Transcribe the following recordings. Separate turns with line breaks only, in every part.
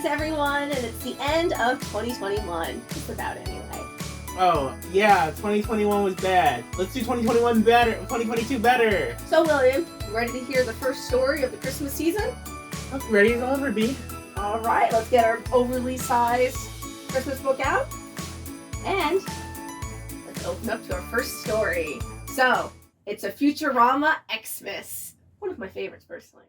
holidays, everyone, and it's the end of 2021. Just about anyway.
Oh, yeah, 2021 was bad. Let's do 2021 better, 2022 better.
So, William, you ready to hear the first story of the Christmas season?
I'm ready as I'll ever be.
All right, let's get our overly sized Christmas book out. And let's open up to our first story. So, it's a Futurama Xmas. One of my favorites, personally.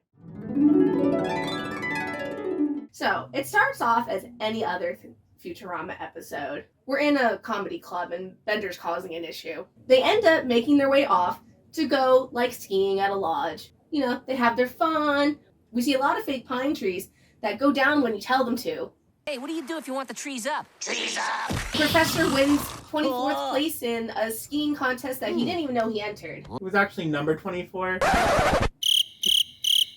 So, it starts off as any other Futurama episode. We're in a comedy club and Bender's causing an issue. They end up making their way off to go, like, skiing at a lodge. You know, they have their fun. We see a lot of fake pine trees that go down when you tell them to.
Hey, what do you do if you want the trees up? Trees up!
Professor wins 24th place in a skiing contest that he didn't even know he entered.
He was actually number 24.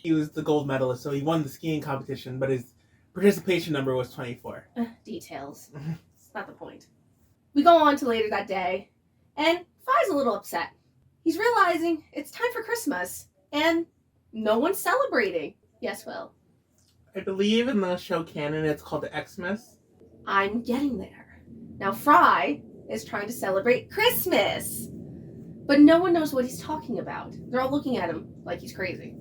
He was the gold medalist, so he won the skiing competition, but his participation number was 24.
Details. It's not the point. We go on to later that day, and Fry's a little upset. He's realizing it's time for Christmas, and no one's celebrating. Yes, Will?
I believe in the show canon it's called the Xmas.
I'm getting there. Now, Fry is trying to celebrate Christmas, but no one knows what he's talking about. They're all looking at him like he's crazy.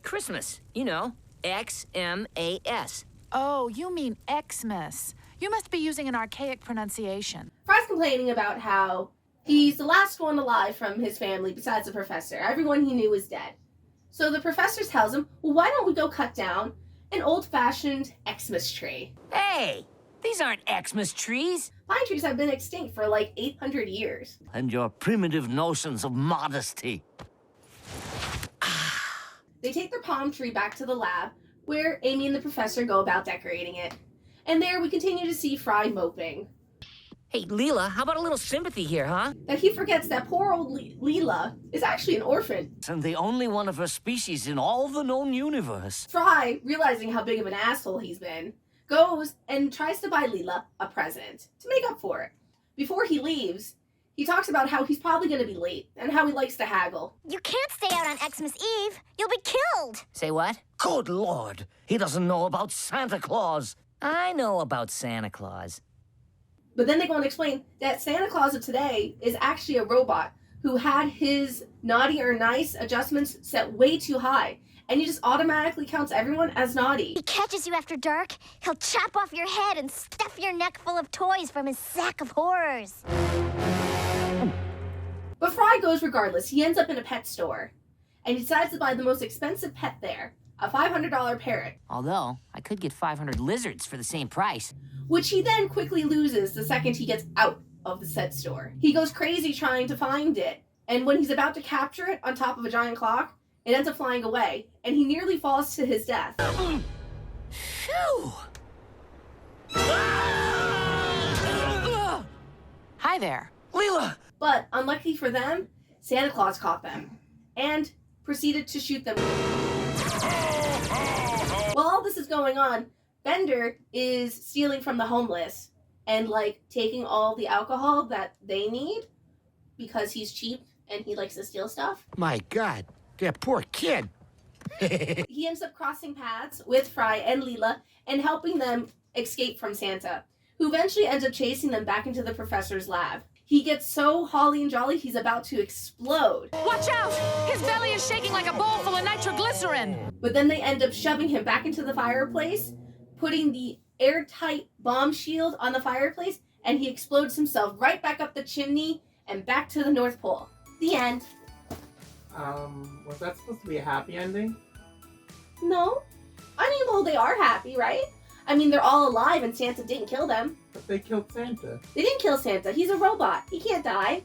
Christmas, you know, X-M-A-S.
Oh, you mean Xmas. You must be using an archaic pronunciation.
Fry's complaining about how he's the last one alive from his family besides the professor. Everyone he knew is dead. So the professor tells him, well, why don't we go cut down an old-fashioned Xmas tree?
Hey, these aren't Xmas trees.
Pine trees have been extinct for like 800 years.
And your primitive notions of modesty.
They take their palm tree back to the lab, where Amy and the professor go about decorating it. And there we continue to see Fry moping.
Hey, Leela, how about a little sympathy here, huh?
That he forgets that poor old Leela is actually an orphan.
And the only one of her species in all the known universe.
Fry, realizing how big of an asshole he's been, goes and tries to buy Leela a present to make up for it. Before he leaves, he talks about how he's probably going to be late and how he likes to haggle.
You can't stay out on Xmas Eve. You'll be killed.
Say what? Good Lord, he doesn't know about Santa Claus. I know about Santa Claus.
But then they go and explain that Santa Claus of today is actually a robot who had his naughty or nice adjustments set way too high. And he just automatically counts everyone as naughty.
He catches you after dark, he'll chop off your head and stuff your neck full of toys from his sack of horrors.
But Fry goes regardless. He ends up in a pet store. And he decides to buy the most expensive pet there, a $500 parrot.
Although, I could get 500 lizards for the same price.
Which he then quickly loses the second he gets out of the said store. He goes crazy trying to find it. And when he's about to capture it on top of a giant clock, it ends up flying away. And he nearly falls to his death.
Phew!
Hi there.
Leela!
But unlucky for them, Santa Claus caught them and proceeded to shoot them. While all this is going on, Bender is stealing from the homeless and like taking all the alcohol that they need because he's cheap and he likes to steal stuff.
My God, that poor kid.
He ends up crossing paths with Fry and Leela and helping them escape from Santa, who eventually ends up chasing them back into the professor's lab. He gets so holly and jolly, he's about to explode.
Watch out! His belly is shaking like a bowl full of nitroglycerin.
But then they end up shoving him back into the fireplace, putting the airtight bomb shield on the fireplace, and he explodes himself right back up the chimney and back to the North Pole. The end.
Was that supposed to be a happy ending?
No. I mean, well, they are happy, right? I mean, they're all alive and Santa didn't kill them.
But they killed Santa.
They didn't kill Santa. He's a robot. He can't die.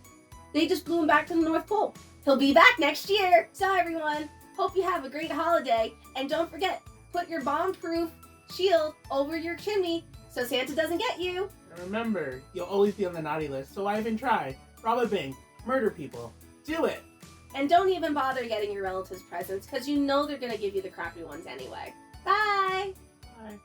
They just blew him back to the North Pole. He'll be back next year. So everyone, hope you have a great holiday. And don't forget, put your bomb-proof shield over your chimney so Santa doesn't get you.
And remember, you'll always be on the naughty list, so why even try? Rob a bank, murder people. Do it!
And don't even bother getting your relatives presents because you know they're going to give you the crappy ones anyway. Bye!
Bye.